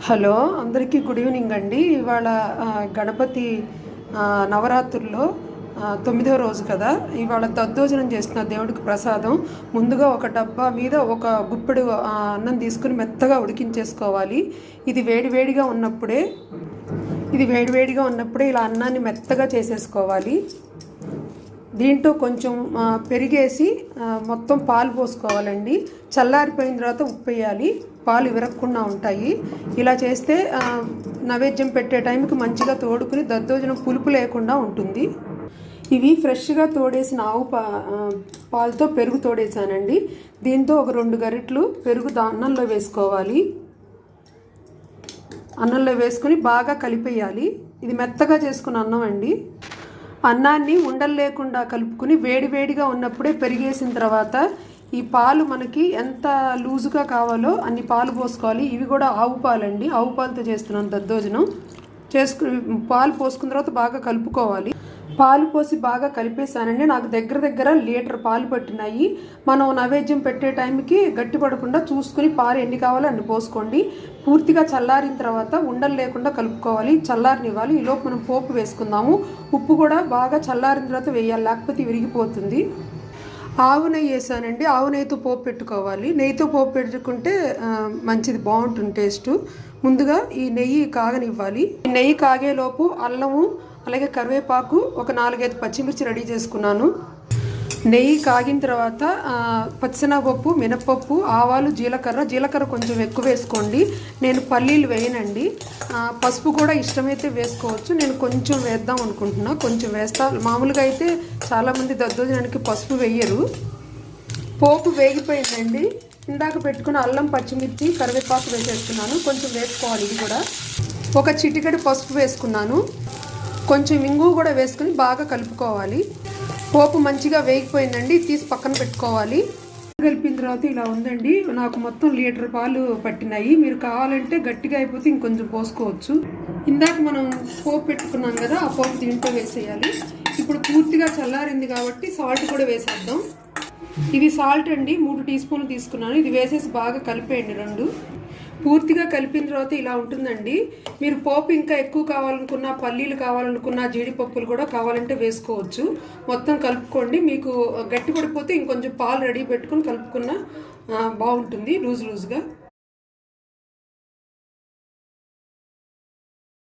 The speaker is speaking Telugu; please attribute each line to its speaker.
Speaker 1: హలో అందరికీ గుడ్ ఈవినింగ్ అండి. ఇవాళ గణపతి నవరాత్రుల్లో 9వ రోజు కదా. ఇవాళ దద్దోజనం చేస్తున్న దేవుడికి ప్రసాదం. ముందుగా ఒక డబ్బా మీద ఒక గుప్పెడు అన్నం తీసుకుని మెత్తగా ఉడికించేసుకోవాలి. ఇది వేడివేడిగా ఉన్నప్పుడే ఇలా అన్నాన్ని మెత్తగా చేసేసుకోవాలి. దీంట్లో కొంచెం పెరిగేసి మొత్తం పాలు పోసుకోవాలండి. చల్లారిపోయిన తర్వాత ఉప్పు వేయాలి. పాలు విరగకుండా ఉంటాయి. ఇలా చేస్తే నైవేద్యం పెట్టే టైంకి మంచిగా తోడుకుని దద్దోజనం పులుపు లేకుండా ఉంటుంది. ఇవి ఫ్రెష్గా తోడేసిన ఆవు పాలతో పెరుగు తోడేసానండి. దీంతో ఒక 2 గరిటెలు పెరుగు అన్నంలో వేసుకోవాలి. అన్నంలో వేసుకుని బాగా కలిపేయాలి. ఇది మెత్తగా చేసుకున్న అన్నం అండి. అన్నాన్ని ఉండలు లేకుండా కలుపుకుని వేడివేడిగా ఉన్నప్పుడే పెరిగేసిన తర్వాత ఈ పాలు మనకి ఎంత లూజుగా కావాలో అన్ని పాలు పోసుకోవాలి. ఇవి కూడా ఆవు పాలండి. ఆవు పాలతో చేస్తున్నాను దద్దోజనం. పాలు పోసుకున్న తర్వాత బాగా కలుపుకోవాలి. పాలు పోసి బాగా కలిపేసానండి. నాకు దగ్గర లీటర్ పాలు పట్టినాయి. మనం నైవేద్యం పెట్టే టైంకి గట్టి పడకుండా చూసుకుని పాలు ఎన్ని కావాలో అన్ని పోసుకోండి. పూర్తిగా చల్లారిన తర్వాత ఉండలు లేకుండా కలుపుకోవాలి. చల్లారనివ్వాలి. ఈలోపు మనం పోపు వేసుకుందాము. ఉప్పు కూడా బాగా చల్లారిన తర్వాత వేయాలి, లేకపోతే విరిగిపోతుంది. ఆవు నెయ్యి వేసానండి. ఆవు నెయ్యితో పోపు పెట్టుకోవాలి. నెయ్యితో పోపు పెట్టుకుంటే మంచిది, బాగుంటుంది టేస్ట్. ముందుగా ఈ నెయ్యి కాగనివ్వాలి. ఈ నెయ్యి కాగేలోపు అల్లము అలాగే కరివేపాకు ఒక 4-5 పచ్చిమిర్చి రెడీ చేసుకున్నాను. నెయ్యి కాగిన తర్వాత పచ్చిశనగపప్పు, మినపప్పు, ఆవాలు, జీలకర్ర కొంచెం ఎక్కువ వేసుకోండి. నేను పల్లీలు వేయనండి. పసుపు కూడా ఇష్టమైతే వేసుకోవచ్చు. నేను కొంచెం వేద్దాం అనుకుంటున్నా, కొంచెం వేస్తా. మామూలుగా అయితే చాలామంది దద్దోజనానికి పసుపు వేయరు. పోపు వేగిపోయిందండి. ఇందాక పెట్టుకున్న అల్లం, పచ్చిమిర్చి, కరివేపాకు వేసేస్తున్నాను. కొంచెం వేసుకోవాలి. ఇది కూడా ఒక చిటికెడు పసుపు వేసుకున్నాను. కొంచెం ఇంగు కూడా వేసుకుని బాగా కలుపుకోవాలి. పోపు మంచిగా వేగిపోయిందండి. తీసి పక్కన పెట్టుకోవాలి. కలిపిన తర్వాత ఇలా ఉందండి. నాకు మొత్తం లీటర్ పాలు పట్టినాయి. మీరు కావాలంటే గట్టిగా అయిపోతే ఇంకొంచెం పోసుకోవచ్చు. ఇందాక మనం పోపు పెట్టుకున్నాం కదా, ఆ పోపు దీంట్లో వేసేయాలి. ఇప్పుడు పూర్తిగా చల్లారింది కాబట్టి సాల్ట్ కూడా వేసేద్దాం. ఇది సాల్ట్ అండి, 3 టీ స్పూన్లు తీసుకున్నాను. ఇది వేసేసి బాగా కలిపేయండి. 2 పూర్తిగా కలిపిన తర్వాత ఇలా ఉంటుందండి. మీరు పోపు ఇంకా ఎక్కువ కావాలనుకున్నా, పల్లీలు కావాలనుకున్నా, జీడిపప్పులు కూడా కావాలంటే వేసుకోవచ్చు. మొత్తం కలుపుకోండి. మీకు గట్టి పడిపోతే ఇంకొంచెం పాలు రెడీ పెట్టుకుని కలుపుకున్నా బాగుంటుంది, లూజుగా.